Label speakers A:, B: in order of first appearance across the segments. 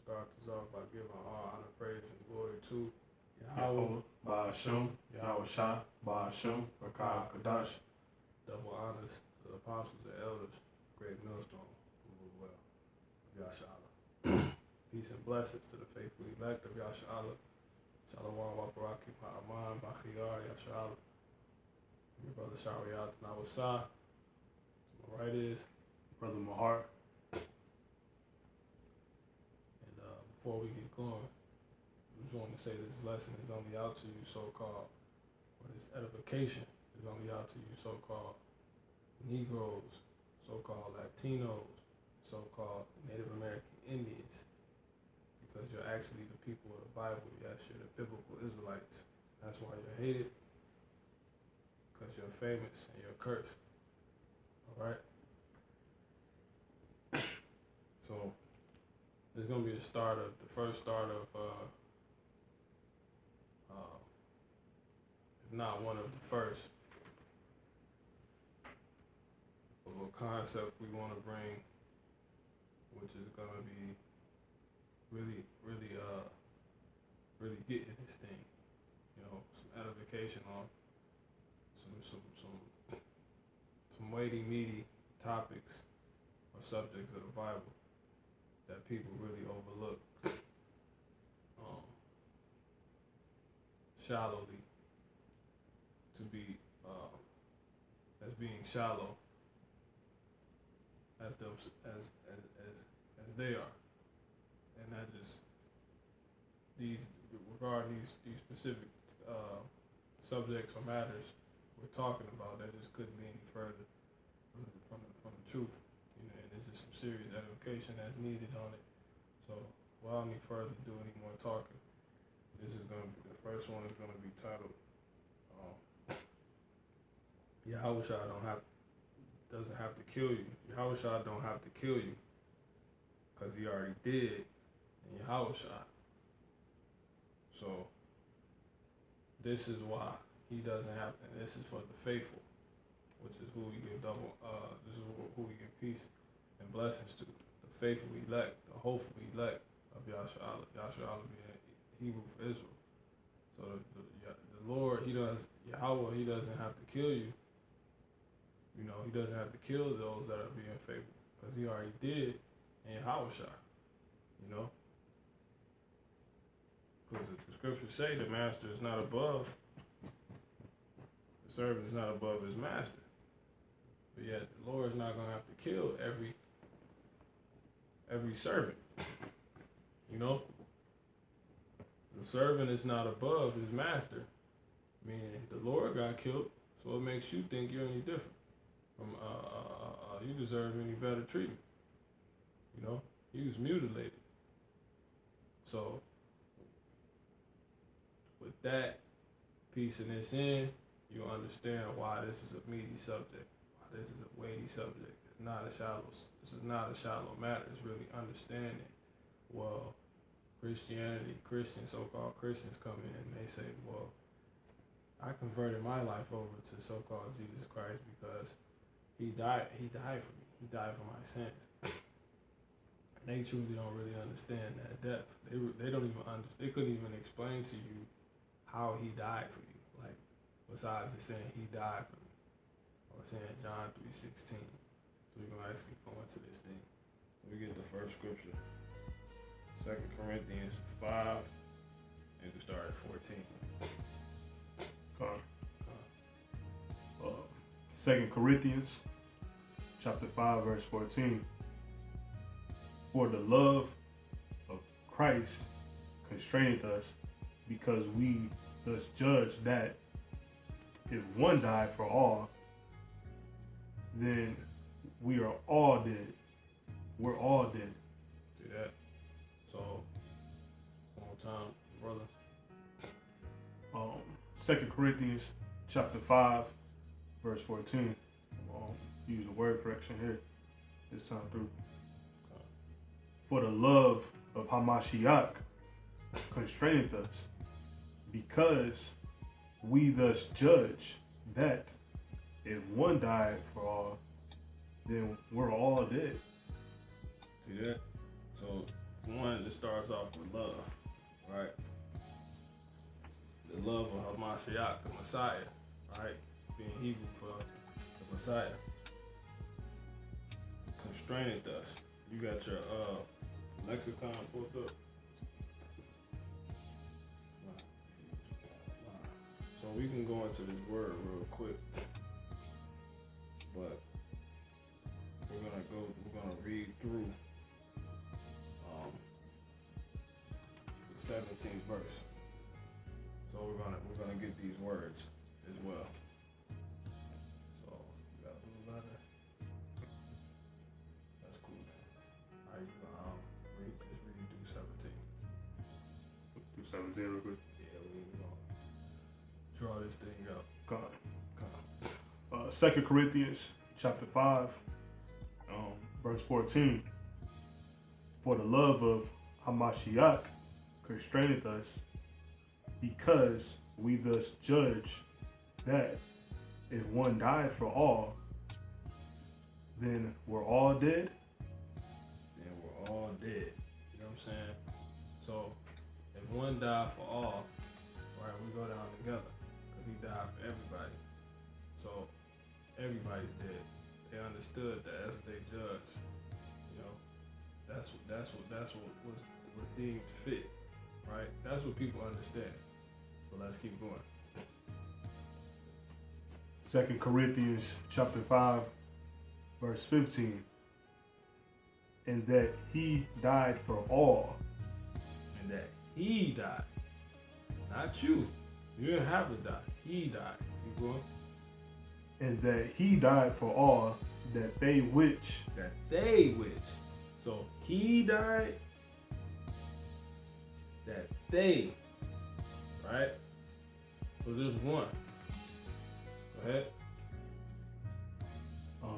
A: start this off by giving all honor, praise, and glory to
B: Yahawashi,
A: Yahawashi,
B: Ba'ashum, Yahawashi, Ba'ashum, Rakah, Kadash.
A: double honors to the apostles and elders, great millstone, who rule well, of Yashala. Peace and blessings to the faithful elect of Yashala. Shalom, Wabaraki, Pa'aman, Bachiyar, Yashala. Your brother Shawiyat Nawasa. To my right is,
B: Brother Mahar.
A: and before we get going, I just want to say this lesson is only out to you so-called, or this edification is only out to you so-called Negroes, so-called Latinos, so-called Native American Indians, because you're actually the people of the Bible. Yes, you're the biblical Israelites. That's why you're hated, because you're famous and you're cursed. All right? So, there's going to be the first start of, if not one of the first, of a concept we want to bring, which is going to be really getting this thing, some edification on some weighty, meaty topics or subjects of the Bible that people really overlook shallowly, to be as being shallow as they are, and that just regarding these specific subjects or matters we're talking about, that just couldn't be any further from the truth, and there's just some serious edification that's needed on it. So without any further ado, any more talking, this is gonna be the first one. Is gonna be titled Yahawashi doesn't have to kill you. Yahawashi don't have to kill you, because he already did in Yahawashi. So this is why he doesn't have, and this is for the faithful, which is who we give this is who we give peace and blessings to. The faithful elect, the hopeful elect of Yashala. Yashala being Hebrew for Israel. So the Lord, Yahweh, he doesn't have to kill you. He doesn't have to kill those that are being faithful, because he already did in Yahawashi. Because the scriptures say the master is not above, the servant is not above his master. But yet the Lord is not going to have to kill every servant. The servant is not above his master, meaning the Lord got killed, so it makes you think you're any different. You deserve any better treatment. He was mutilated. So with that piece in this in, you'll understand why this is a meaty subject, why this is a weighty subject. This is not a shallow matter. It's really understanding. Well, Christians, so-called Christians come in and they say, well, I converted my life over to so-called Jesus Christ because he died for me. He died for my sins. And they truly don't really understand that depth. They don't even they couldn't even explain to you how he died for you. Like, besides just saying he died for me, or saying John 3:16. So we're gonna actually go into this thing. We get the first scripture, 2 Corinthians 5, and we start at 14.
B: 2 Corinthians chapter 5, verse 14. For the love of Christ constraineth us, because we thus judge that if one died for all, then we are all dead. We're all dead.
A: See that? So, one more time, brother.
B: 2 Corinthians chapter 5, verse 14. Use a word correction here this time through. For the love of Hamashiach constraineth us, because we thus judge that if one died for all, then we're all dead.
A: See that? So, one, starts off with love, right? The love of Hamashiach, the Messiah, right? Being Hebrew for the Messiah. Constraineth us. You got your lexicon pulled up. So we can go into this word real quick, but we're gonna read through the 17th verse. So we're gonna get these words as well. So you got a blue letter. That's cool, man. Alright, you gonna just read through 17.
B: Through 17 real quick.
A: Yeah, we gonna draw this thing up.
B: Come on. 2 Corinthians chapter 5, verse 14. For the love of Hamashiach constraineth us, because we thus judge that if one died for all, then we're all dead.
A: Then we're all dead. You know what I'm saying? So if one died for all, right, we go down together because he died for everybody. So everybody's dead. They understood that as they judged. You know, that's what was deemed fit. Right? That's what people understand. So let's keep going.
B: 2 Corinthians chapter 5, verse 15. And that he died for all.
A: And that he died. Not you. You didn't have to die. He died. Keep going.
B: And that he died for all, that they which.
A: So he died. That they. Right? So just one. Go ahead.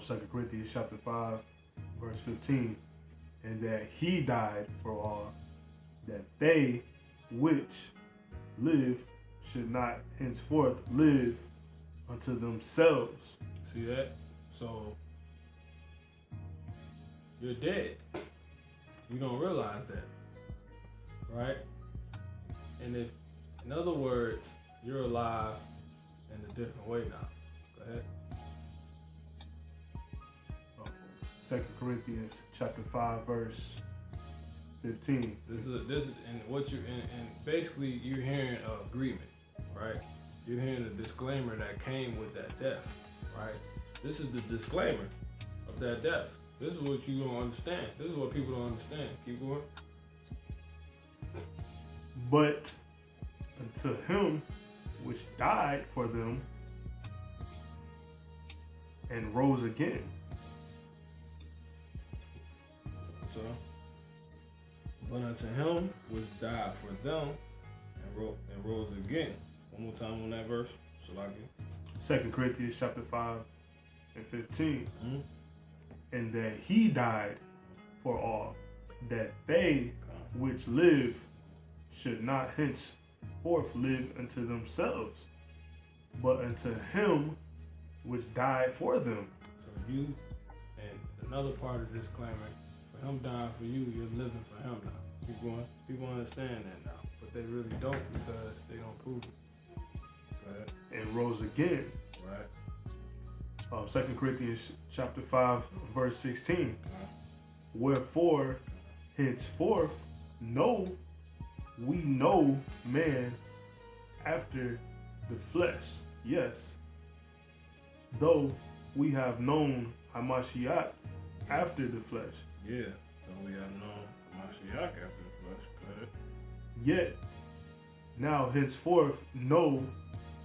B: 2 Corinthians chapter 5, verse 15. And that he died for all, that they which live should not henceforth live unto themselves.
A: See that? So you're dead. You don't realize that. Right? And if, in other words, you're alive in a different way now. Go ahead.
B: 2 Corinthians chapter 5, verse 15.
A: This is and what you and basically you're hearing agreement, right? You're hearing the disclaimer that came with that death, right? This is the disclaimer of that death. This is what you don't understand. This is what people don't understand. Keep going.
B: But unto him which died for them and rose again.
A: So, but unto him which died for them and rose again. One more time on that verse. Salaki.
B: 2 Corinthians chapter 5 and 15.
A: Mm-hmm.
B: And that he died for all, that they which live should not henceforth live unto themselves, but unto him which died for them.
A: So you, and another part of the disclaimer, for him dying for you, you're living for him now. Keep going. People understand that now, but they really don't because they don't prove it. Go ahead.
B: And rose again.
A: Right.
B: 2 Corinthians chapter 5, verse 16.
A: Okay.
B: Wherefore, henceforth, we know man after the flesh. Yes. Though we have known Hamashiach after the flesh.
A: Yeah. Though we have known Hamashiach after the flesh. Go ahead.
B: Yet, now henceforth know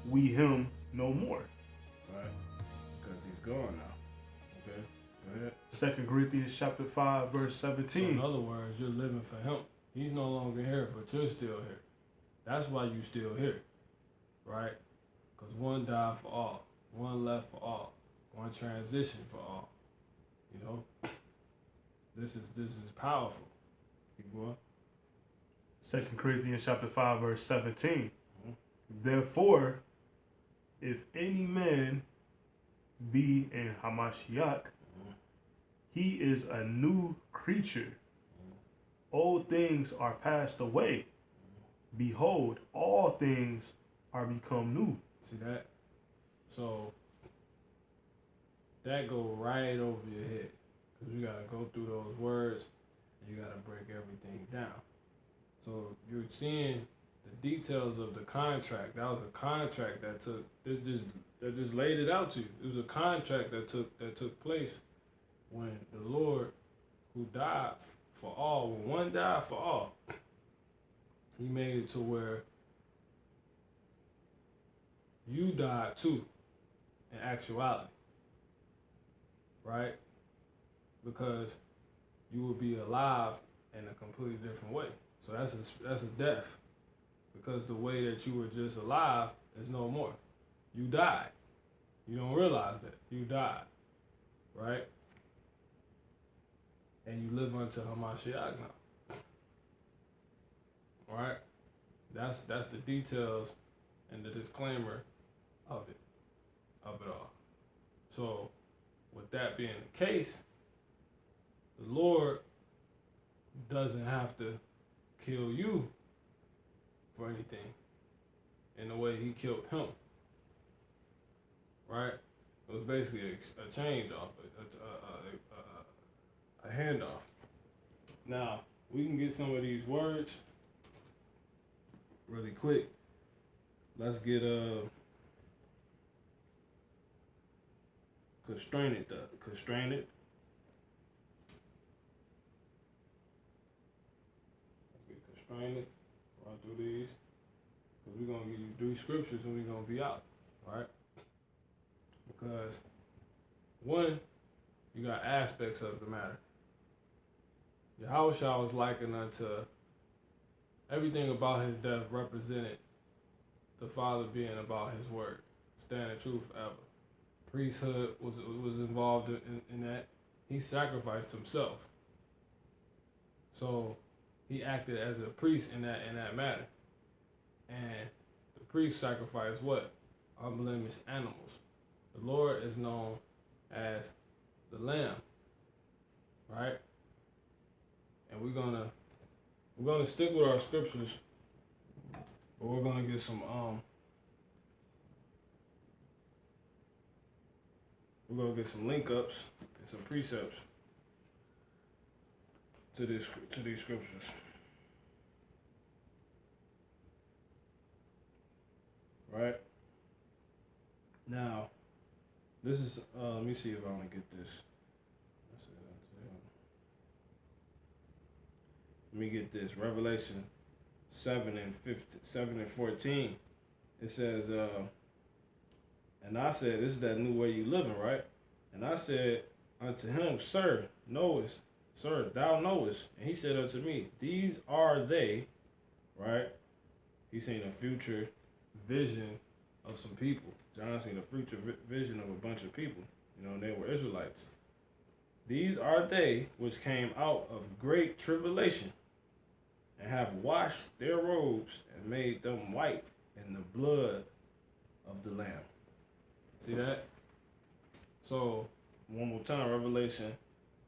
B: we him no more.
A: Right. Because he's gone now. Okay. Go ahead.
B: 2 Corinthians chapter 5, verse 17.
A: So in other words, you're living for him. He's no longer here, but you're still here. That's why you're still here. Right? Because one died for all. One left for all. One transition for all. You know? This is powerful. Keep going.
B: 2 Corinthians chapter 5, verse 17.
A: Mm-hmm.
B: Therefore, if any man be in Hamashiach, he is a new creature. old things are passed away. Behold, all things are become new.
A: See that? So that go right over your head. Because you got to go through those words and you got to break everything down. So you're seeing the details of the contract. That was a contract that just laid it out to you. It was a contract that took place when the Lord, who died for all, when one died for all, he made it to where you died too, in actuality, right? Because you will be alive in a completely different way. So that's a death, because the way that you were just alive is no more. You died. You don't realize that you died, right? And you live unto Hamashiach now, right? That's the details and the disclaimer of it all. So, with that being the case, the Lord doesn't have to kill you for anything in the way he killed him, right? It was basically a change off, a handoff. Now, we can get some of these words really quick. Let's get constrained. Constrained. Let's get constrained. Run through these, because we're gonna give you 3 scriptures and we're gonna be out, right? Because one, you got aspects of the matter. Yahawashi was likened unto everything about his death represented the Father being about his word, standing true forever. Priesthood was involved in that. He sacrificed himself. So he acted as a priest in that matter. And the priest sacrificed what? Unblemished animals. The Lord is known as the Lamb, right? And we're gonna stick with our scriptures, but we're gonna get some link ups and some precepts to these scriptures. Right? Now, this is let me see if I want to get this. Let me get this. Revelation 7 and 14. It says, and I said, this is that new way you living, right? And I said unto him, Sir, thou knowest. And he said unto me, these are they, right? He's seen a future vision of some people. John seen a future vision of a bunch of people. You know, they were Israelites. These are they which came out of great tribulation, and have washed their robes and made them white in the blood of the Lamb. See that? So, one more time, Revelation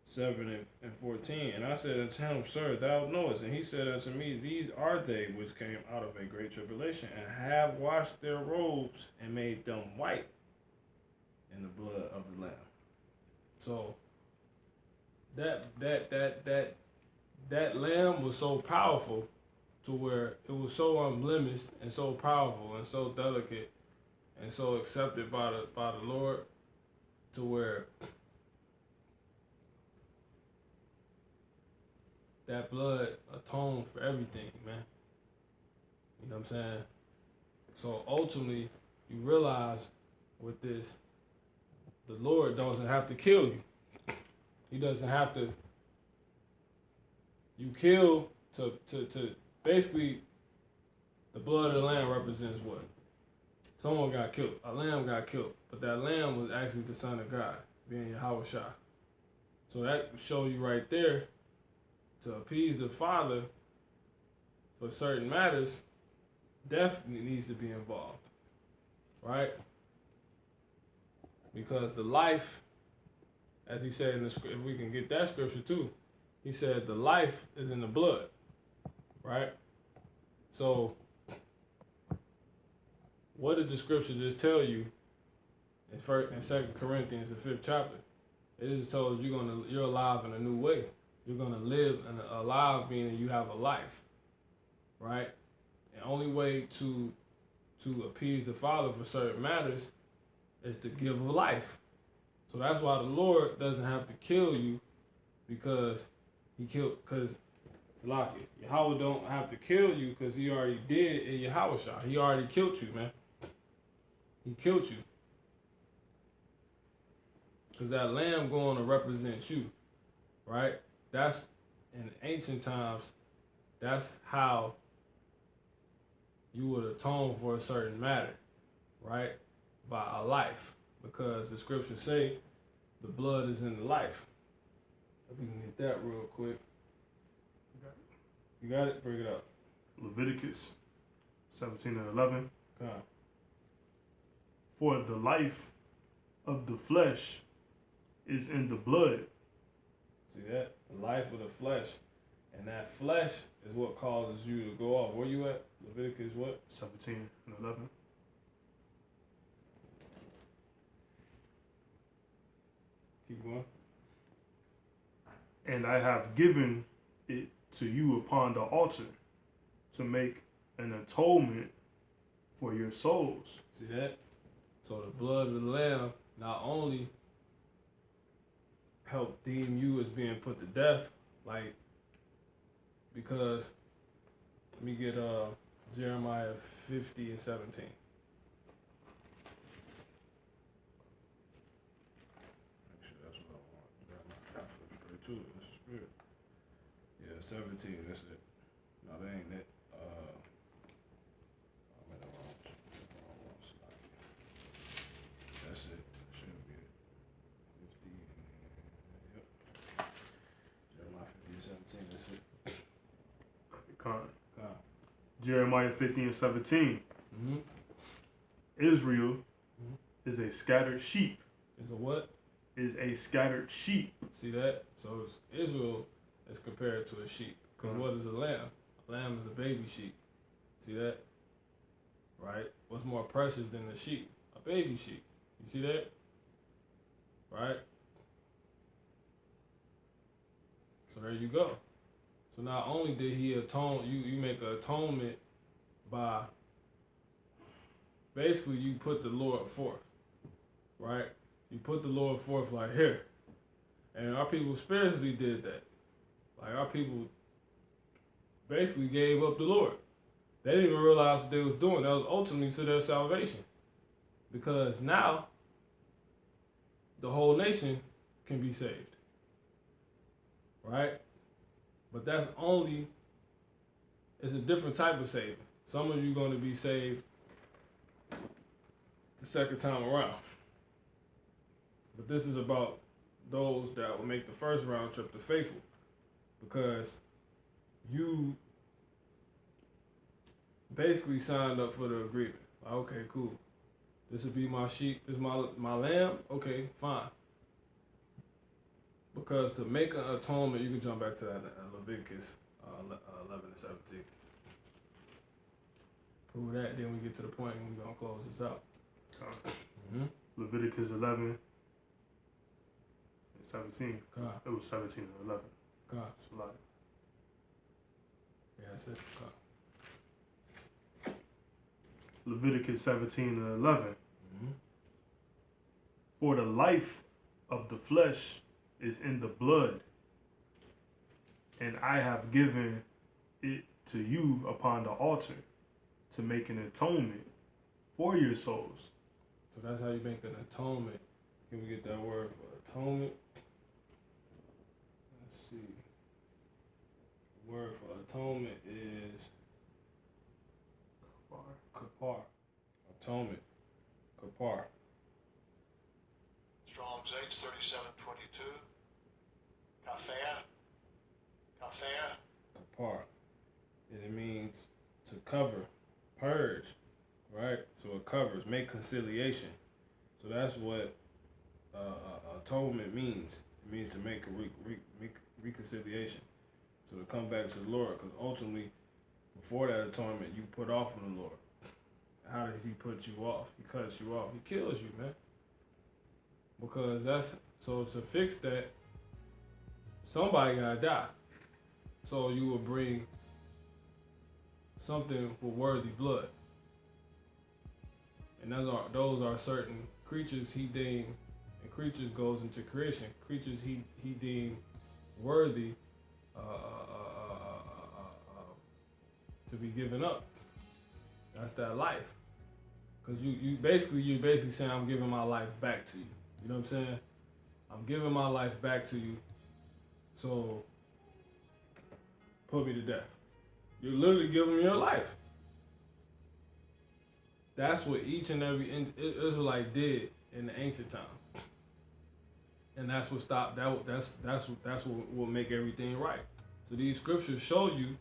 A: 7 and 14. And I said unto him, Sir, thou knowest. And he said unto me, these are they which came out of a great tribulation, and have washed their robes and made them white in the blood of the Lamb. So, that lamb was so powerful to where it was so unblemished and so powerful and so delicate and so accepted by the Lord, to where that blood atoned for everything, man. You know what I'm saying? So ultimately, you realize with this, the Lord doesn't have to kill you. He doesn't have to. You kill to basically, the blood of the lamb represents what? Someone got killed. A lamb got killed. But that lamb was actually the Son of God, being Yahawashi. So that show you right there, to appease the Father for certain matters, death needs to be involved. Right? Because the life, as he said in the script, if we can get that scripture too, he said the life is in the blood, right? So what did the scripture just tell you in 2 Corinthians, the 5th chapter? It just told you you're alive in a new way. You're gonna live in alive, meaning you have a life, right? The only way to appease the Father for certain matters is to give a life. So that's why the Lord doesn't have to kill you, because Salaki, Yahweh don't have to kill you because he already did in Yahawashi. He already killed you, man. He killed you. Because that lamb going to represent you, right? That's, in ancient times, that's how you would atone for a certain matter, right? By a life. Because the scriptures say the blood is in the life. If we can get that real quick. You got it? Bring it up.
B: Leviticus 17:11.
A: Come on.
B: For the life of the flesh is in the blood.
A: See that? The life of the flesh. And that flesh is what causes you to go off. Where you at? Leviticus what?
B: 17:11.
A: Keep going.
B: And I have given it to you upon the altar to make an atonement for your souls.
A: See that? So the blood of the lamb not only help deem you as being put to death, like, because let me get Jeremiah 50:17. Actually, that's what I want. Jeremiah 50:32. That's the spirit. Yeah, 17. That's it. No, that ain't it. I'm in the wrong one slide. That's it. Should be it. 50. Yep. Jeremiah 50:17. That's it.
B: Con.
A: God.
B: Jeremiah 50:17.
A: Mm-hmm.
B: Israel is a scattered sheep.
A: Is a what?
B: Is a scattered sheep.
A: See that? So it's Israel is compared to a sheep. Because what is a lamb? A lamb is a baby sheep. See that? Right? What's more precious than a sheep? A baby sheep. You see that? Right? So there you go. So not only did he atone, you make an atonement by, basically you put the Lord forth. Right? You put the Lord forth like here. And our people spiritually did that. Like our people basically gave up the Lord. They didn't even realize what they was doing. That was ultimately to their salvation. Because now the whole nation can be saved. Right? But that's only, it's a different type of saving. Some of you are going to be saved the second time around. But this is about those that will make the first round trip to faithful. Because you basically signed up for the agreement. Like, okay, cool. This will be my sheep. This is my lamb. Okay, fine. Because to make an atonement, you can jump back to that Leviticus 11:17. Prove that, then we get to the point and we're going to close this out.
B: Leviticus 11:17.
A: God.
B: It was 17:11.
A: God.
B: It's a lot.
A: Yeah, that's it. God.
B: Leviticus 17:11. For the life of the flesh is in the blood, and I have given it to you upon the altar to make an atonement for your souls.
A: So that's how you make an atonement. Can we get that word for atonement? Let's see. The word for atonement is kapar. Atonement. Kapar.
C: Strong's H 3722. Kafea.
A: Kapar. And it means to cover, purge, right? So it covers, make conciliation. So that's what atonement means. It means to make a reconciliation. So to come back to the Lord, because ultimately, before that atonement, you put off from the Lord. How does he put you off? He cuts you off. He kills you, man. Because so to fix that, somebody gotta die. So you will bring something with worthy blood. And those are certain creatures he deemed, and creatures goes into creation. Creatures he deemed worthy to be given up. That's that life. Cause you're basically saying, I'm giving my life back to you. You know what I'm saying? I'm giving my life back to you. So put me to death. You're literally giving me your life. That's what each and every Israelite did in the ancient time, and that's what stopped. That's what will make everything right. So these scriptures show you,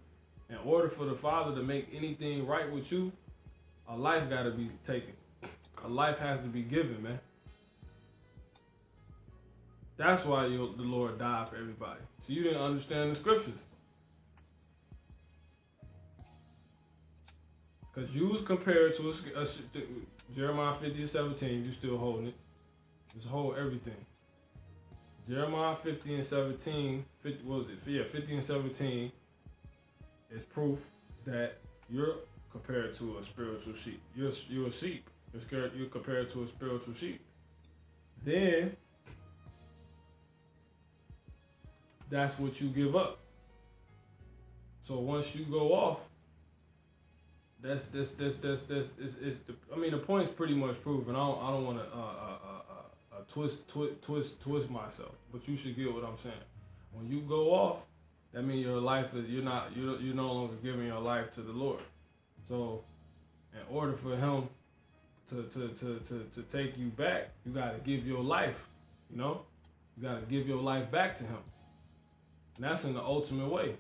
A: in order for the Father to make anything right with you, a life got to be taken. A life has to be given, man. That's why the Lord died for everybody. So you didn't understand the scriptures. Because you was compared to Jeremiah 50:17, you still holding it. Just hold everything. Jeremiah 50:17, 50:17 is proof that you're compared to a spiritual sheep. You're a sheep. You're compared to a spiritual sheep. Then that's what you give up. So once you go off, the point's pretty much proven. I don't want to twist myself, but you should get what I'm saying. When you go off, that means your life is you're no longer giving your life to the Lord. So in order for him to take you back, you gotta give your life, you know? You gotta give your life back to him. And that's in the ultimate way.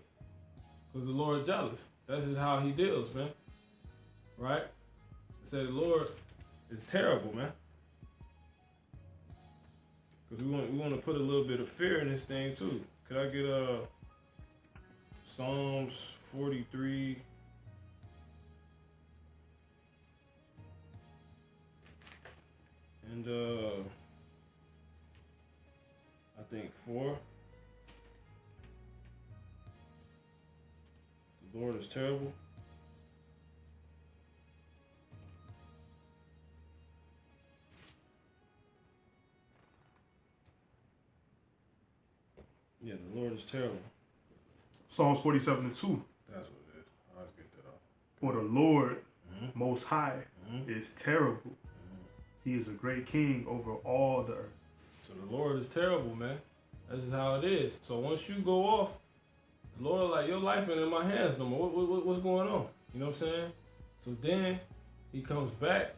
A: Because the Lord jealous. That's just how he deals, man. Right? I said the Lord is terrible, man. Because we want to put a little bit of fear in this thing too. Could I get Psalms 43? And I think 4. The Lord is terrible. Yeah, the Lord is terrible.
B: Psalms 47:2.
A: That's what it is. I'll get that off.
B: For the Lord Most High is terrible. He is a great king over all the earth.
A: So the Lord is terrible, man. That's just how it is. So once you go off, the Lord like, your life ain't in my hands no more. What's going on? You know what I'm saying? So then he comes back,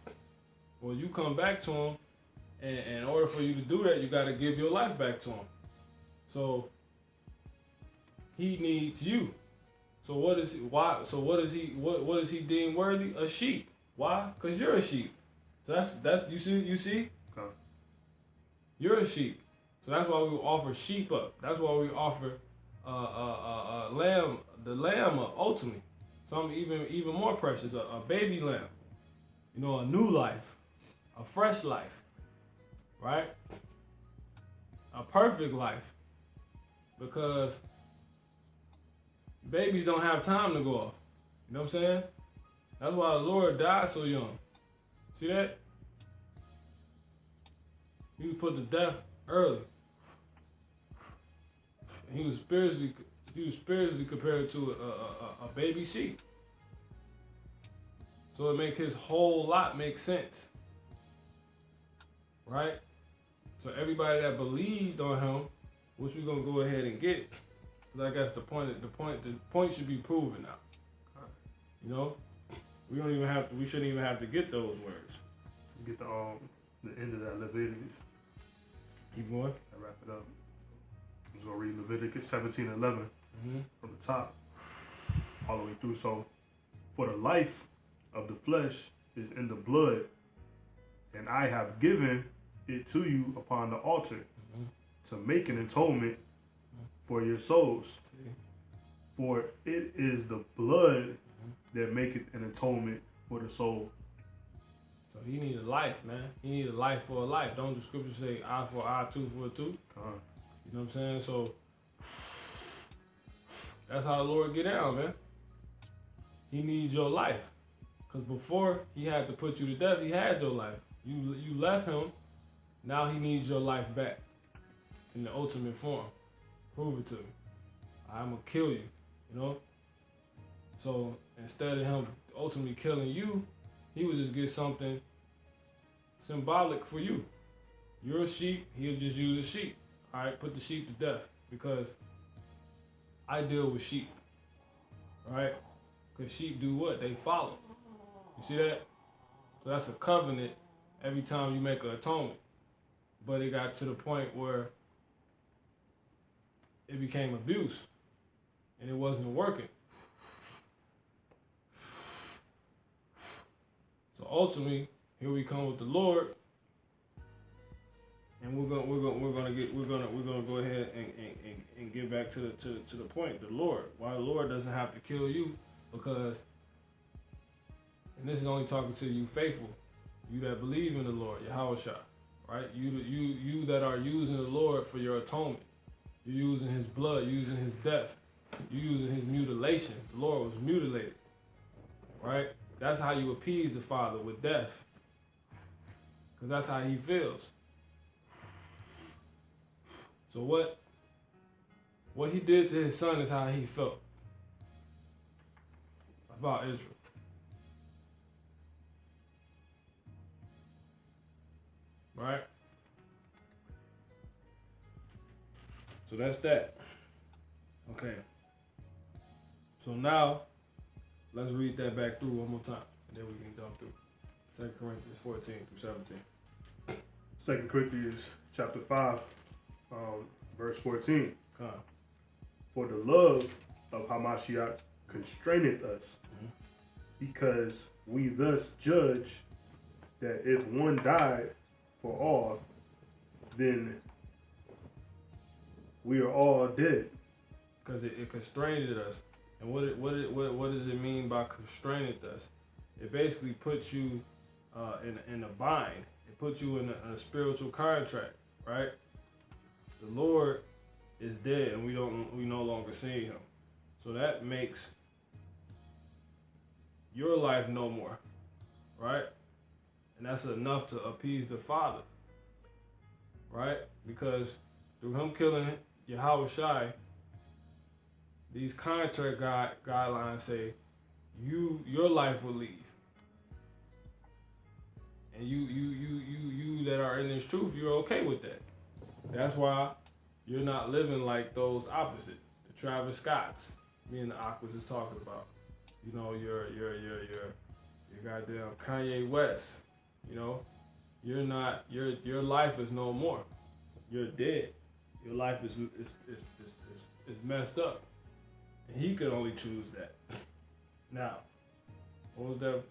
A: or you come back to him, and in order for you to do that, you got to give your life back to him. So he needs you. So what is he? Why? So what is he? What is he deemed worthy? A sheep. Why? Because you're a sheep. So that's you see.
B: Okay.
A: You're a sheep. So that's why we offer sheep up. That's why we offer lamb, the lamb up, ultimately. Something even more precious, a baby lamb. You know, a new life, a fresh life, right? A perfect life. Because babies don't have time to go off. You know what I'm saying? That's why the Lord died so young. See that? He was put to death early. He was spiritually compared to a baby sheep. So it makes his whole lot make sense. Right? So everybody that believed on him, which we're gonna go ahead and get, because I guess the point should be proven now. You know? We shouldn't even have to get those words.
B: Let's get the end of that Leviticus.
A: Keep going.
B: I wrap it up. I'm just gonna read Leviticus 17:11 from the top all the way through. So, for the life of the flesh is in the blood, and I have given it to you upon the altar. to make an atonement for your souls.
A: See?
B: For it is the blood that maketh an atonement for the soul.
A: So he need a life, man. He need a life for a life. Don't the scripture say eye for eye, tooth for a tooth? You know what I'm saying? So that's how the Lord get down, man. He needs your life. Because before he had to put you to death, he had your life. You left him. Now he needs your life back in the ultimate form. Prove it to me. I'm going to kill you, you know? So instead of him ultimately killing you, he would just get something symbolic for you. You're a sheep, he'll just use a sheep. All right, put the sheep to death because I deal with sheep, right? Because sheep do what? They follow. You see that? So that's a covenant every time you make an atonement. But it got to the point where it became abuse and it wasn't working. So ultimately, here we come with the Lord, and we're gonna go ahead and get back to the point. The Lord, why the Lord doesn't have to kill you, because, and this is only talking to you faithful, you that believe in the Lord, Yahawashi, right? You that are using the Lord for your atonement. You're using His blood, using His death, you're using His mutilation. The Lord was mutilated, right? That's how you appease the Father, with death. Because that's how He feels. So what He did to His Son is how He felt about Israel. Right? So that's that. Okay. So now, let's read that back through one more time, and then we can jump through 2 Corinthians 14 through 17.
B: 2 Corinthians chapter 5, verse 14.
A: Come.
B: For the love of Hamashiach constraineth us, because we thus judge that if one died for all, then we are all dead.
A: Because it constrained us. And what does it mean by constrained us? It basically puts you in a bind. It puts you in a spiritual contract, right? The Lord is dead, and we no longer see Him. So that makes your life no more, right? And that's enough to appease the Father, right? Because through Him killing Yahawashi, these contract guidelines say your life will leave. And you that are in this truth, you're okay with that. That's why you're not living like those opposite. The Travis Scotts, me and the Aquas is talking about. You know, your goddamn Kanye West. You know, you're not, your life is no more. You're dead. Your life is messed up. And He could only choose that. Now, what was that?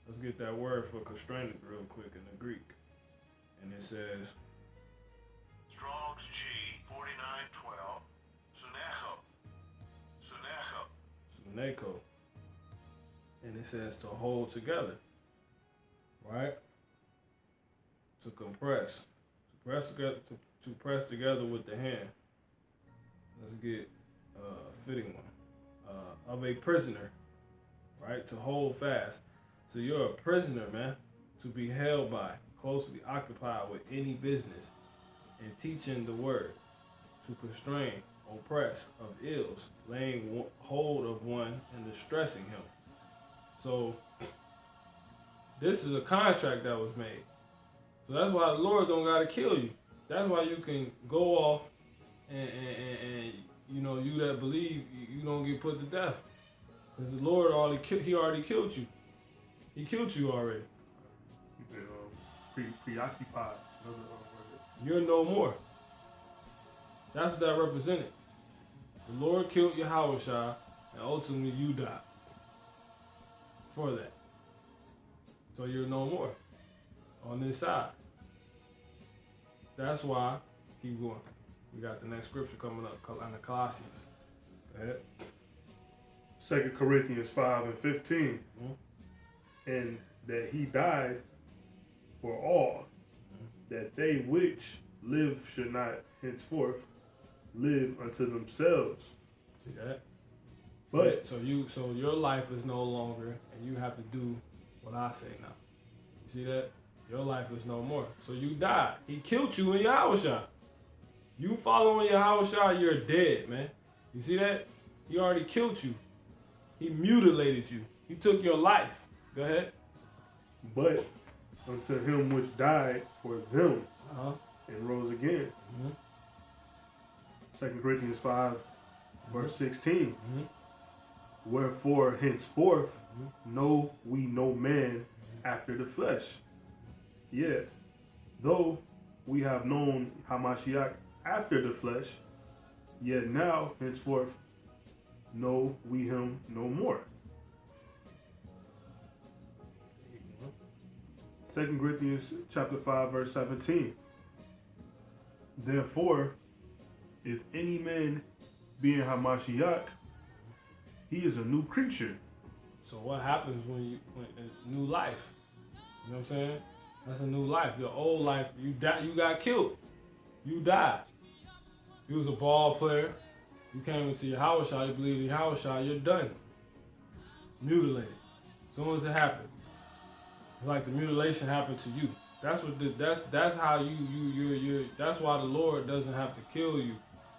A: Let's get that word for constrained real quick in the Greek. And it says,
C: Strong's G 4912. Sunecho.
A: suneko. And it says to hold together. Right? To compress. To press together, to press together with the hand. Let's get a fitting one. Of a prisoner. Right? To hold fast. So you're a prisoner, man. To be held by, closely occupied with any business, and teaching the word. To constrain, oppress of ills, laying hold of one and distressing him. So this is a contract that was made. So that's why the Lord don't gotta kill you. That's why you can go off and you know, you that believe, you don't get put to death. Because the Lord He already killed you. He killed you already.
B: You've been preoccupied.
A: You're no more. That's what that represented. The Lord killed Yahawashi, and ultimately you died for that. So you're no more on this side. That's why Keep going. We got the next scripture coming up on the Colossians. Go ahead.
B: 2 Corinthians 5:15.
A: Mm-hmm.
B: And that he died for all, that they which live should not henceforth live unto themselves.
A: See that?
B: But
A: so your life is no longer, and you have to do what I say now. You see that? Your life is no more. So you died. He killed you in Yahawashi. You following Yahawashi, you're dead, man. You see that? He already killed you. He mutilated you. He took your life. Go ahead.
B: But unto him which died for them and rose again.
A: Mm-hmm.
B: 2 Corinthians 5, verse 16.
A: Mm-hmm.
B: Wherefore henceforth know we no man after the flesh. Yet, though we have known Hamashiach after the flesh, yet now henceforth know we him no more. 2 Corinthians chapter 5, verse 17. Therefore, if any man be in Hamashiach, he is a new creature.
A: So what happens when new life? You know what I'm saying? That's a new life. Your old life, you got killed. You died. You was a ball player. You came into Yahawashi, you believe in Yahawashi, you're done. Mutilated. As soon as it happened. It's like the mutilation happened to you. That's what that's how you're that's why the Lord doesn't have to kill you.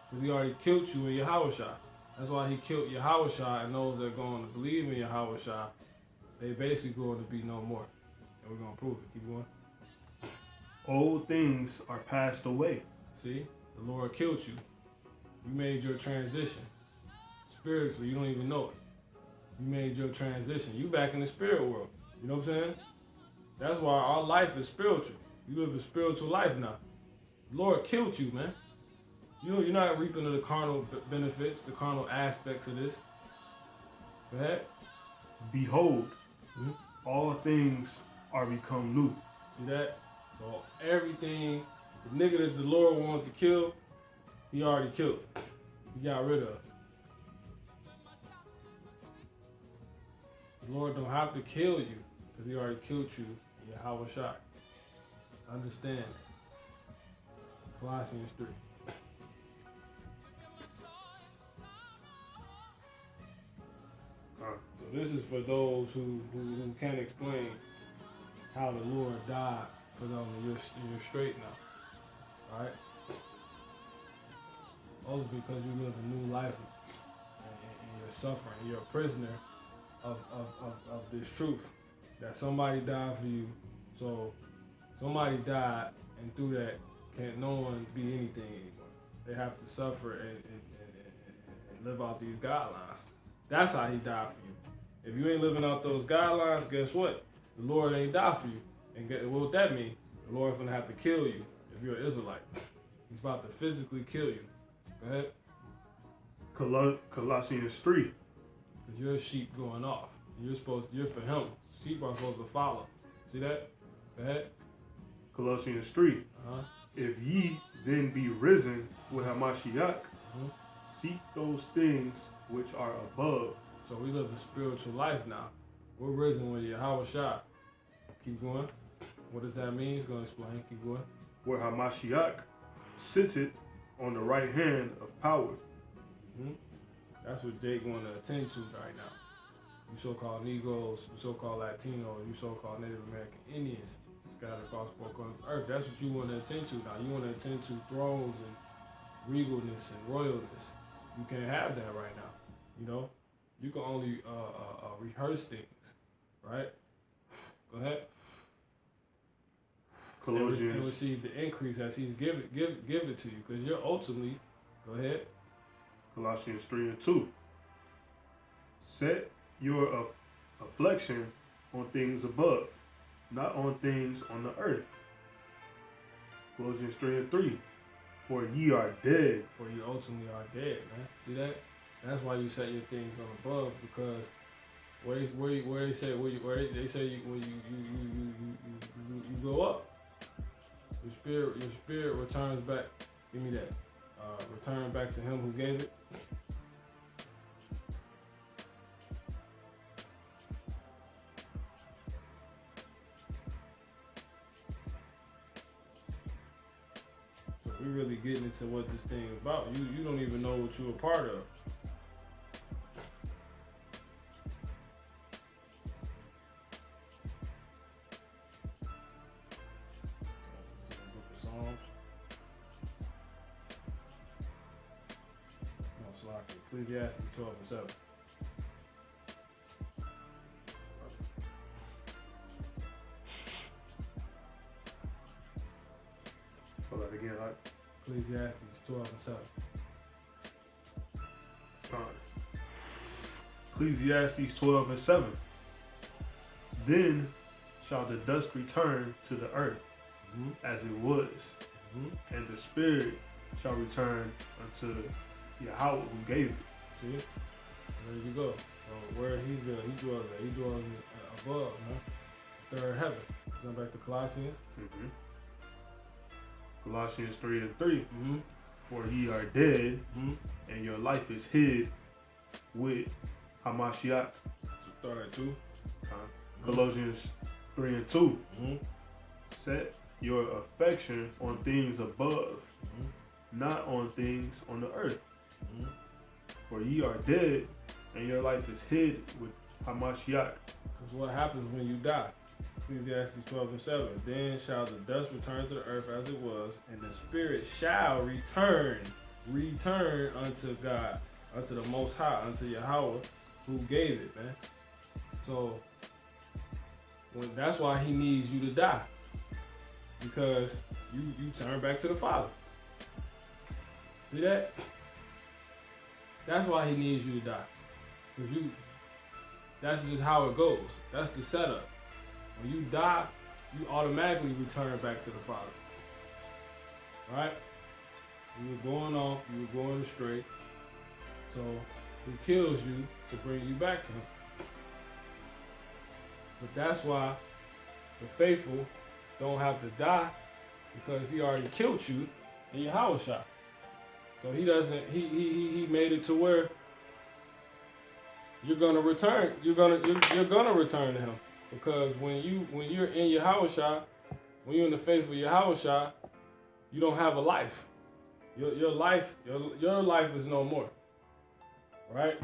A: Because he already killed you in Yahawashi. That's why he killed Yahawashi, and those that are going to believe in Yahawashi, they basically going to be no more. And we're going to prove it. Keep going.
B: Old things are passed away.
A: See? The Lord killed you. You made your transition. Spiritually, you don't even know it. You made your transition. You back in the spirit world. You know what I'm saying? That's why our life is spiritual. You live a spiritual life now. The Lord killed you, man. You're not reaping the carnal benefits, the carnal aspects of this. Go ahead.
B: Behold, all things are become new.
A: See that? So everything, the nigga that the Lord wanted to kill, he already killed. He got rid of. The Lord don't have to kill you because he already killed you in Yahawashi. Understand that. Colossians 3. So this is for those who can't explain how the Lord died for them, and you're straight now. Right? All is because you live a new life and you're suffering. You're a prisoner of this truth. That somebody died for you. So somebody died, and through that can't no one be anything anymore. They have to suffer and live out these guidelines. That's how he died for you. If you ain't living out those guidelines, guess what? The Lord ain't died for you. And what that mean? The Lord's gonna have to kill you if you're an Israelite. He's about to physically kill you. Go ahead.
B: Colossians 3.
A: Because you're a sheep going off. You're for him. Sheep are supposed to follow. See that? Go ahead.
B: Colossians 3. If ye then be risen with Hamashiach, seek those things which are above.
A: So we live a spiritual life now. We're risen with Yahawashi. Keep going. What does that mean? He's going to explain. Keep going.
B: Where Hamashiach sitteth on the right hand of power.
A: That's what Jake want to attend to right now. You so-called Negroes, you so-called Latinos, you so-called Native American Indians scattered across 4 corners of the earth. That's what you want to attend to now. You want to attend to thrones and regalness and royalness. You can't have that right now. You know? You can only rehearse things, right? Go ahead.
B: Colossians.
A: And receive the increase as he's give it to you, because you're ultimately. Go ahead.
B: Colossians 3:2. Set your affliction on things above, not on things on the earth. Colossians 3:3. For ye are dead.
A: For you ultimately are dead, man. See that? That's why you set your things on above, because where they say when you go up, your spirit returns back Give me that. Return back to him who gave it. So we really getting into what this thing is about. You don't even know what you're a part of. Ecclesiastes 12 and 7.
B: Say that again, right?
A: Ecclesiastes 12 and 7.
B: All right. Ecclesiastes 12 and 7. Then shall the dust return to the earth as it was, and the spirit shall return unto Yahawashi who gave it.
A: See it? There you go. So where he dwells at. He dwells above, third heaven. Jump back to Colossians.
B: Colossians 3 and 3. For ye are dead, and your life is hid with Hamashiach.
A: So start at 2.
B: Colossians 3 and 2. Set your affection on things above, not on things on the earth. For ye are dead, and your life is hid with Hamashiach.
A: Because what happens when you die? Ecclesiastes 12 and 7. Then shall the dust return to the earth as it was, and the spirit shall return unto God, unto the Most High, unto Yahawashi who gave it, man. So that's why he needs you to die, because you turn back to the Father. See that? That's why he needs you to die. Because that's just how it goes. That's the setup. When you die, you automatically return back to the Father. Right? You were going off, you were going straight. So he kills you to bring you back to him. But that's why the faithful don't have to die, because he already killed you in Yahawashi. So he doesn't. He made it to where you're gonna return. You're gonna return to him, because when you're in Yahawashi, when you're in the faith of Yahawashi, you don't have a life. Your life is no more. Right?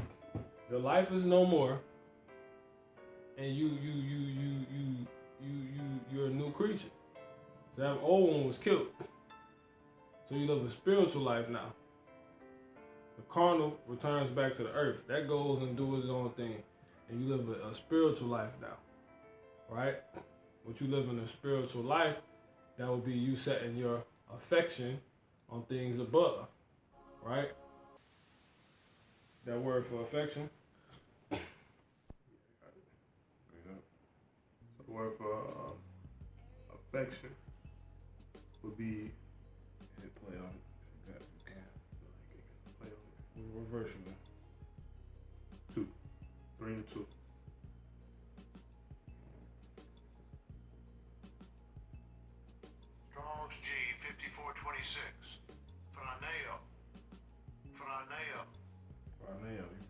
A: Your life is no more, and you're a new creature. So that old one was killed. So you live a spiritual life now. The carnal returns back to the earth. That goes and does its own thing. And you live a spiritual life now. Right? What you live in a spiritual life, that will be you setting your affection on things above. Right? That word for affection.
B: The word for affection would be
A: Play on it. You can.
B: play on
A: Reverse it.
B: 2, 3 and 2.
C: Strong's G 5426. Franeo.
A: You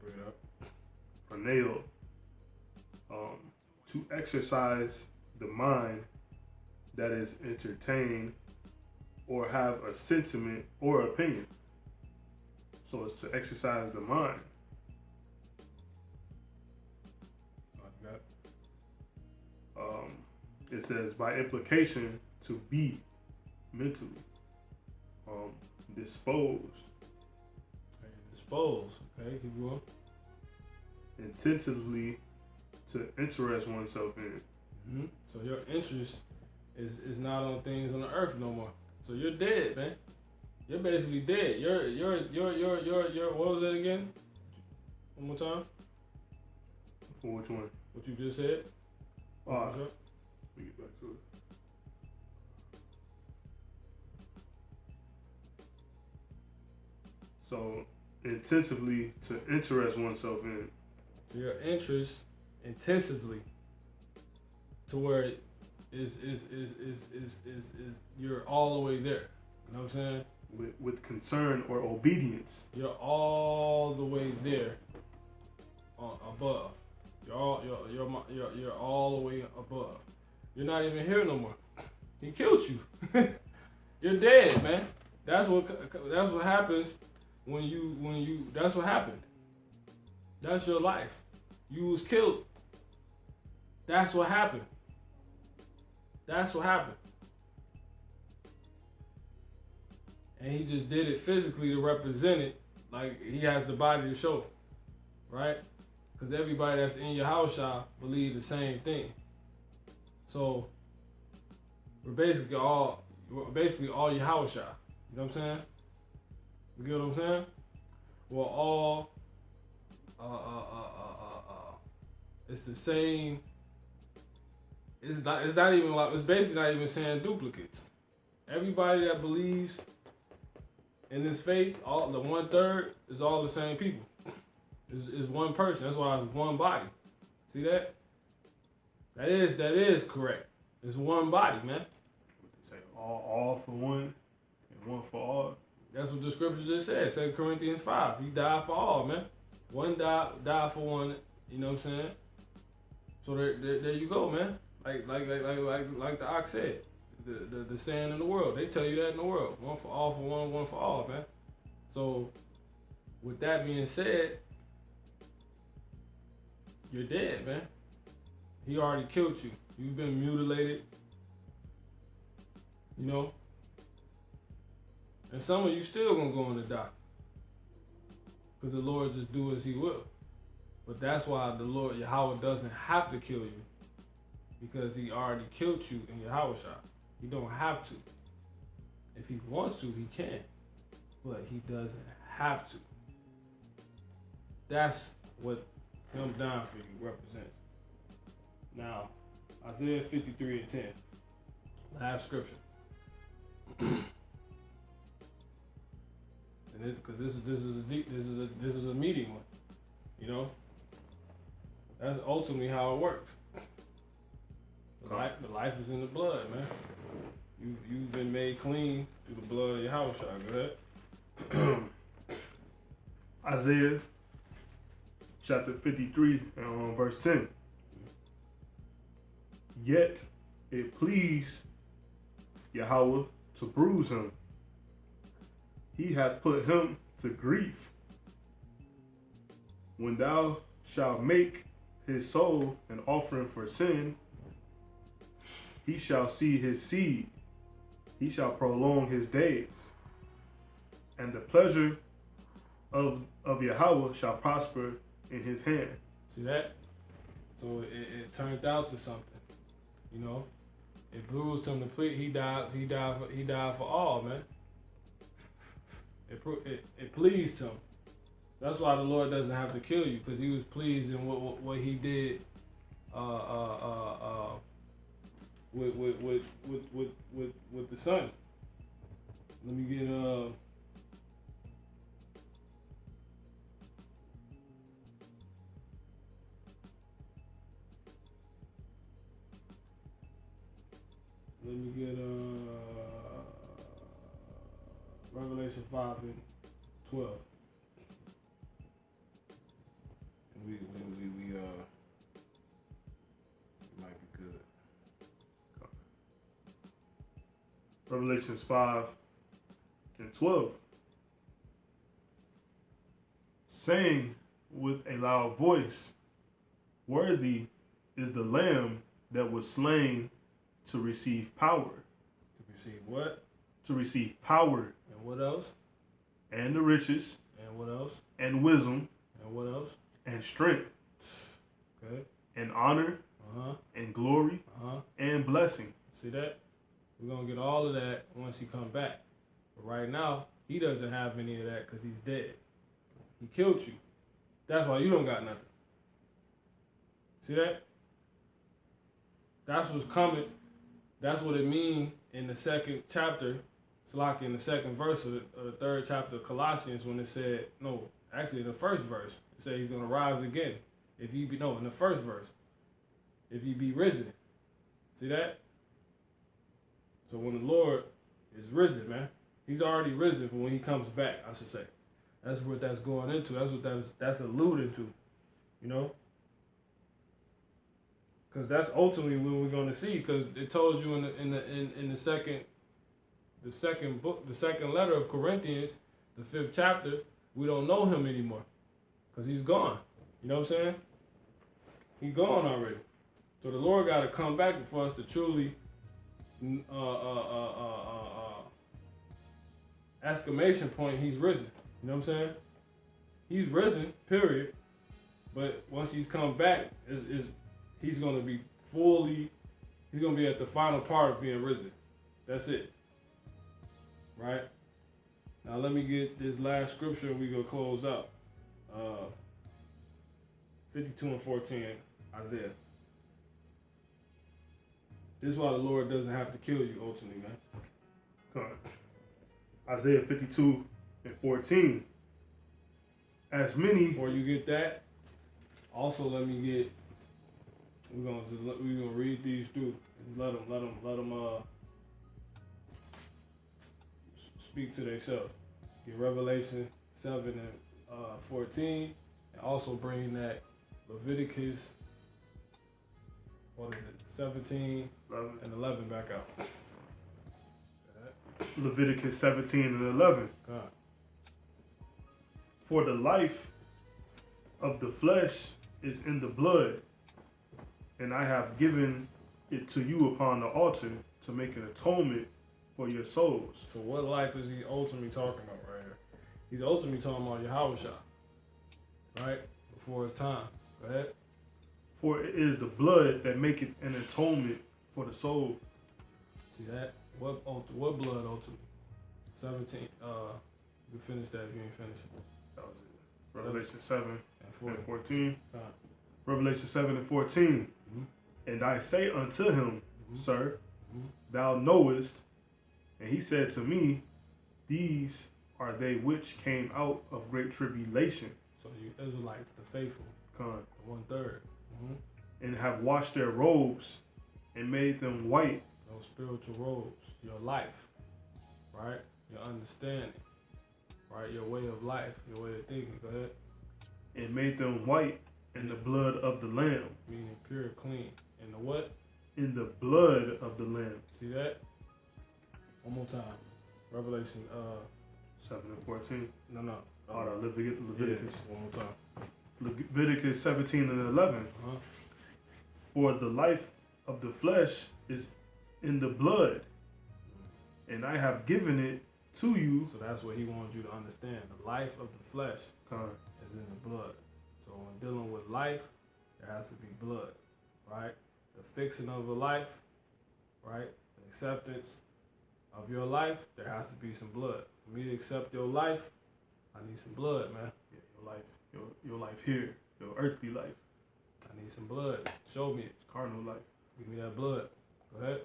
A: bring it up.
B: Franeo. To exercise the mind that is entertained or have a sentiment or opinion. So it's to exercise the mind. It says by implication to be mentally disposed.
A: Disposed. Okay, keep going.
B: Intensively to interest oneself in.
A: So your interest is not on things on the earth no more. So you're dead, man. You're basically dead. You're what was that again? One more time.
B: For which one?
A: What you just said?
B: Let me get back to it. So intensively to interest oneself in.
A: So your interest intensively to where it is you're all the way there. You know what I'm saying?
B: with concern or obedience.
A: You're all the way there, above. You're all the way above. You're not even here no more. He killed you. You're dead, man. That's what happens when you. That's what happened. That's your life. You was killed. That's what happened. That's what happened. And he just did it physically to represent it, like he has the body to show, right? Because everybody that's in Yahawashi believe the same thing. So we're basically all Yahawashi. You know what I'm saying? You get what I'm saying? We're all it's the same. It's not even like, it's basically not even saying duplicates. Everybody that believes in this faith, all the 1/3 is all the same people. It's one person. That's why it's one body. See that? That is correct. It's one body, man.
B: They say all for one and one for all.
A: That's what the scripture just said. 2 Corinthians 5. He died for all, man. One died for one. You know what I'm saying? So there you go, man. Like the ox said. The saying in the world. They tell you that in the world. One for all for one for all, man. So with that being said, you're dead, man. He already killed you. You've been mutilated. You know? And some of you still gonna go in the dock. Because the Lord just do as he will. But that's why the Lord Yahweh doesn't have to kill you. Because he already killed you in Yahawashi. He don't have to. If he wants to, he can. But he doesn't have to. That's what him dying for you represents. Now, Isaiah 53:10. Last scripture. And because this is a meaty one. You know? That's ultimately how it works. The life is in the blood, man. You've been made clean through the blood of Yahawashi. Go ahead.
B: Isaiah chapter 53, verse 10. Yet it pleased Yahweh to bruise him. He hath put him to grief. When thou shalt make his soul an offering for sin, he shall see his seed. He shall prolong his days. And the pleasure of Yahweh shall prosper in his hand.
A: See that? So it turned out to something. You know? It bruised him to please. He died for all, man. It pleased him. That's why the Lord doesn't have to kill you, because he was pleased in what he did with the son. Let me get Revelation 5:12. We might be good.
B: Revelations 5:12. Saying with a loud voice, worthy is the Lamb that was slain to receive power.
A: To receive what?
B: To receive power.
A: And what else?
B: And the riches.
A: And what else?
B: And wisdom.
A: And what else?
B: And strength.
A: Okay.
B: And honor. And glory. And blessing.
A: See that? We're going to get all of that once he come back. But right now, he doesn't have any of that because he's dead. He killed you. That's why you don't got nothing. See that? That's what's coming. That's what it means in the second chapter. It's like in the second verse of the third chapter of Colossians when it said, no, actually in the first verse, it said he's going to rise again. In the first verse. If he be risen. See that? So when the Lord is risen, man, He's already risen when he comes back, I should say. That's what that's going into. That's what that's alluding to. You know? Because that's ultimately what we're going to see. Because it tells you in the second book, the second letter of Corinthians, the 5th chapter, we don't know him anymore. Because he's gone. You know what I'm saying? He's gone already. So the Lord got to come back for us to truly exclamation point, he's risen. You know what I'm saying? He's risen, period. But once he's come back, he's going to be he's going to be at the final part of being risen. That's it. Right? Now let me get this last scripture and we're going to close out. 52 and 14, Isaiah. This is why the Lord doesn't have to kill you ultimately, man.
B: Come on. Isaiah 52 and 14. As many.
A: Before you get that, also let me get. We're gonna read these through. Let them speak to themselves. Get Revelation 7 and 14, and also bring that Leviticus. What is it? 17 and 11 back out.
B: Leviticus 17 and 11.
A: God.
B: For the life of the flesh is in the blood, and I have given it to you upon the altar to make an atonement for your souls.
A: So what life is he ultimately talking about right here? He's ultimately talking about Yahawashi, right? Before his time. Go ahead.
B: For it is the blood that maketh an atonement for the soul.
A: See that? What blood ultimately? 17. You finish that if you ain't finished.
B: That was it. Revelation 7 and 14.
A: God.
B: Revelation 7 and 14.
A: Mm-hmm.
B: And I say unto him,
A: Mm-hmm.
B: Sir,
A: Mm-hmm.
B: thou knowest. And he said to me, These are they which came out of great tribulation.
A: So you Israelites, the faithful,
B: Con,
A: the 1/3. Mm-hmm.
B: and have washed their robes and made them white.
A: Those spiritual robes, your life, right? Your understanding, right? Your way of life, your way of thinking. Go ahead.
B: And made them white in the blood of the Lamb.
A: Meaning pure, clean. And the what?
B: In the blood of the Lamb.
A: See that? One more time. Revelation
B: 7 and 14.
A: No.
B: Hold on, Leviticus.
A: Yeah, one more time.
B: Leviticus 17 and 11.
A: Uh-huh.
B: For the life of the flesh is in the blood, and I have given it to you.
A: So that's what he wants you to understand. The life of the flesh
B: Con,
A: is in the blood. So when dealing with life, there has to be blood, right? The fixing of a life, right? The acceptance of your life, there has to be some blood. For me to accept your life, I need some blood, man.
B: yeah, your life here, your earthly life,
A: I need some blood. Show me it.
B: carnal life.
A: Give me that blood. Go ahead.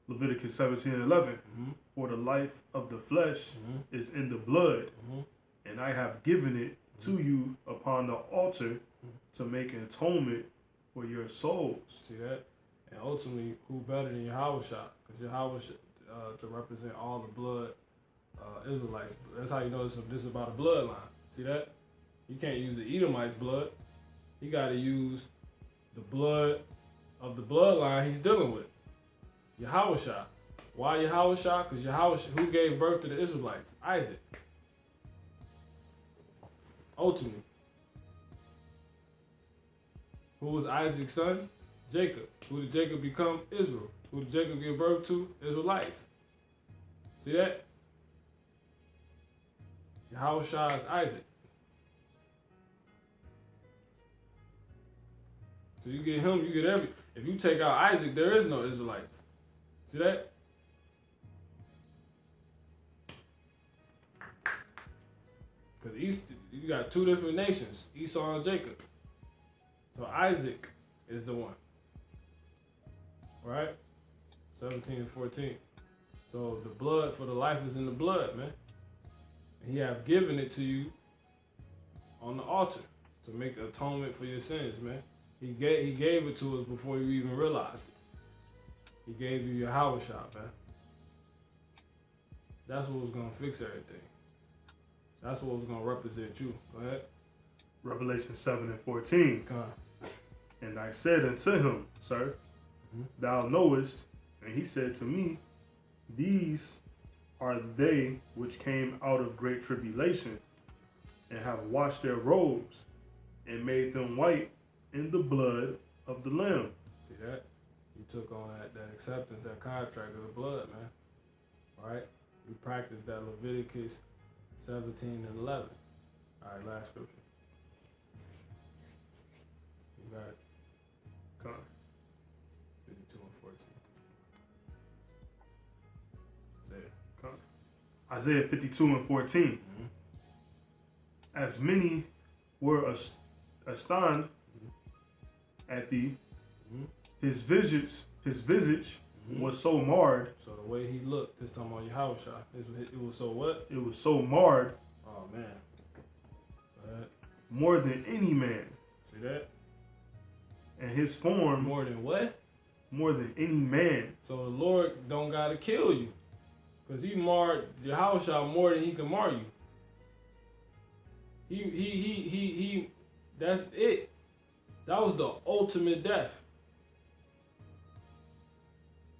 B: Leviticus 17 and 11.
A: Mm-hmm.
B: For the life of the flesh
A: Mm-hmm.
B: is in the blood,
A: Mm-hmm.
B: and I have given it to you upon the altar to make an atonement for your souls.
A: See that? And ultimately, who better than Yahawashi? Because Yahawashi, to represent all the blood Israelites. That's how you know this is about a bloodline. See that? You can't use the Edomite's blood. You got to use the blood of the bloodline he's dealing with. Yahawashi. Why Yahawashi? Because Yahawashi, who gave birth to the Israelites? Isaac. Ultimately. Who was Isaac's son? Jacob. Who did Jacob become? Israel. Who did Jacob give birth to? Israelites. See that? Yahawashi is Isaac. So you get him, you get every. If you take out Isaac, there is no Israelites. See that? Because you got two different nations, Esau and Jacob. So Isaac is the one. Right? 17 and 14. So the blood for the life is in the blood, man. And he have given it to you on the altar to make atonement for your sins, man. He gave it to us before you even realized it. He gave you your Yahawashi, man. That's what was gonna fix everything. That's what was gonna represent you. Go ahead.
B: Revelation 7 and 14.
A: Come on.
B: And I said unto him, Sir, thou knowest. And he said to me, These are they which came out of great tribulation, and have washed their robes, and made them white in the blood of the Lamb.
A: See that? You took on that acceptance, that contract of the blood, man. Right? You practiced that Leviticus 17 and 11. All right, last scripture. You got it.
B: Come on.
A: 52 and 14. Say it.
B: Come on. Isaiah 52 and 14. As many were astonished at thee, his visage was so marred.
A: So the way he looked, this time on Yahawashi, it was so what?
B: It was so marred.
A: Oh man.
B: More than any man.
A: See that?
B: And his form.
A: More than what?
B: More than any man.
A: So the Lord don't gotta kill you, cause he marred Yahawashi more than he can mar you. He. That's it. That was the ultimate death.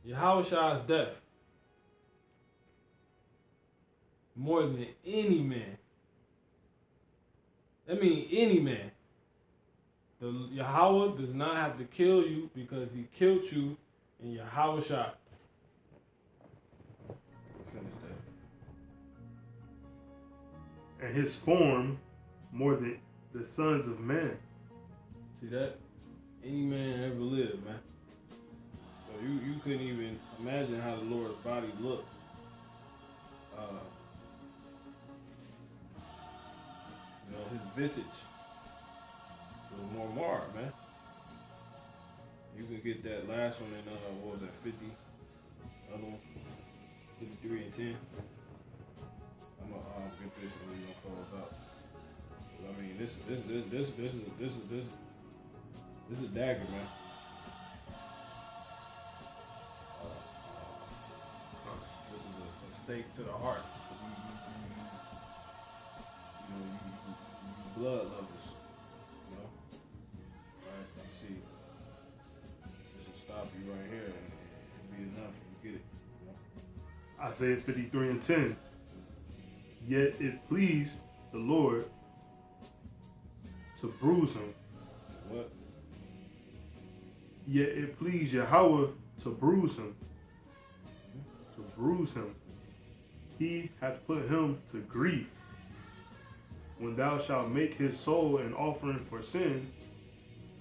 A: Yahawashi's death. More than any man. That means any man. The Yahweh does not have to kill you because he killed you in Yahawashi. Finish that.
B: And his form more than the sons of men.
A: See that? Any man ever lived, man. So you couldn't even imagine how the Lord's body looked. You know, his visage was more marred, man. You can get that last one in, what was that, 50? Other one, 53 and 10. I'm gonna get this and we're gonna close out. I mean, this is dagger, man. This is a stake to the heart. You blood lovers, you know. Right? You see, this will stop you right here, and it'll be enough. You get it. You know?
B: Isaiah 53 and 10. Yet it pleased the Lord to bruise him.
A: What?
B: Yet it pleased Yahweh to bruise him. To bruise him. He hath put him to grief. When thou shalt make his soul an offering for sin,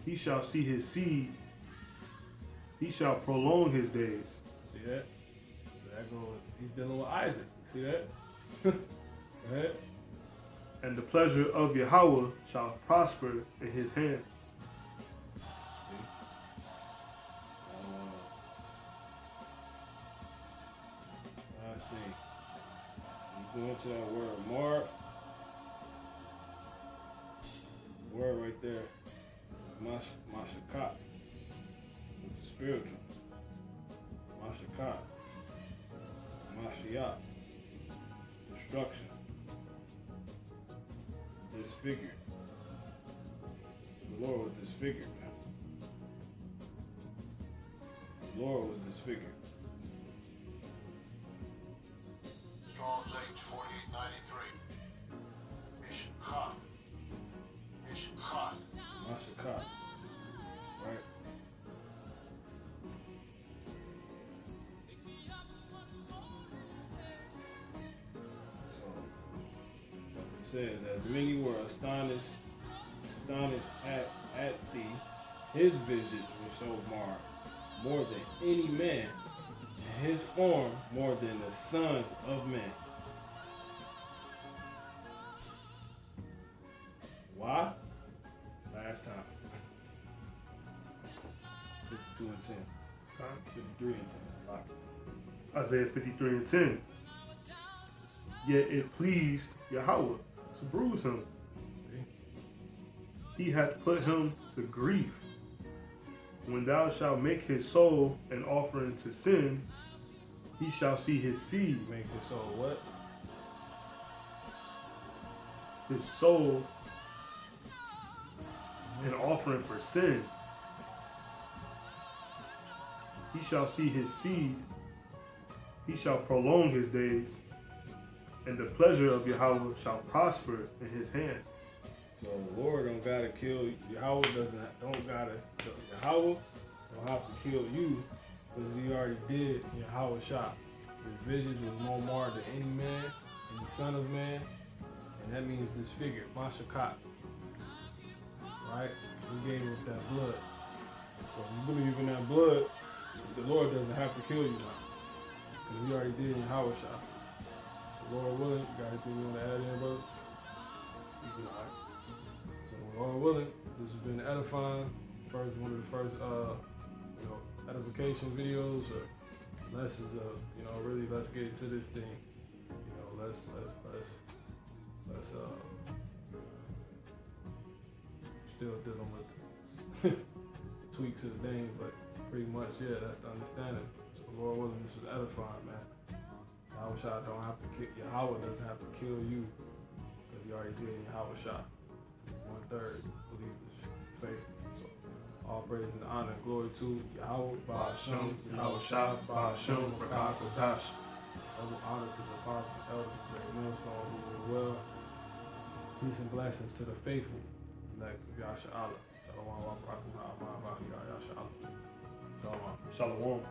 B: he shall see his seed. He shall prolong his days.
A: See that? So that goes, he's dealing with Isaac. See that? Go ahead.
B: And the pleasure of Yahweh shall prosper in his hand.
A: Last thing. You go into that word mark. Word right there. Mashakat. Which is spiritual. Mashakat. Mashiach. Destruction. Disfigured. The Lord was disfigured, man. The Lord was disfigured.
C: Strong's H 4893. Mishkach. Mishkach.
A: Mashakat. Right? So, as it says, as many were astonished at thee, his visage was so marred, more than any man, and his form more than the sons of men. Why? Last time. 52 and 10. 53 and 10. It's locked.
B: Isaiah 53 and 10. Yet it pleased Yahweh to bruise him. He hath put him to grief. When thou shalt make his soul an offering to sin, he shall see his seed,
A: Make his soul what?
B: his soul, an offering for sin. He shall see his seed, he shall prolong his days, and the pleasure of Yahweh shall prosper in his hand.
A: So the Lord don't gotta kill Yahweh Yahweh don't have to kill you because he already did in Yahawashi. His visions was more marred than any man, any son of man, and that means disfigured, Mashakat. Right? He gave up that blood. So if you believe in that blood, the Lord doesn't have to kill you now. Because he already did in Yahawashi. The Lord willing, you got anything you want to add in, brother? You can, all right. So Lord willing, this has been edifying. One of the first edification videos or lessons of, really let's get into this thing. Let's still dealing with the tweaks of the name, but pretty much, yeah, that's the understanding. So Lord willing, this was edifying, man. Yahawashi don't have to kill, Yahweh doesn't have to kill you because he already did in Yahawashi. 1/3 believers, faithful. So all praise and honor and glory to Yahweh, Ba'ashem, Yahawashi, Ba'ashem, Rakah Kodash. Double honors to the apostles and elders, great millstone who rule well. Peace and blessings to the faithful elect of Yasha Allah. Shalom, Shalom.
B: Shalom.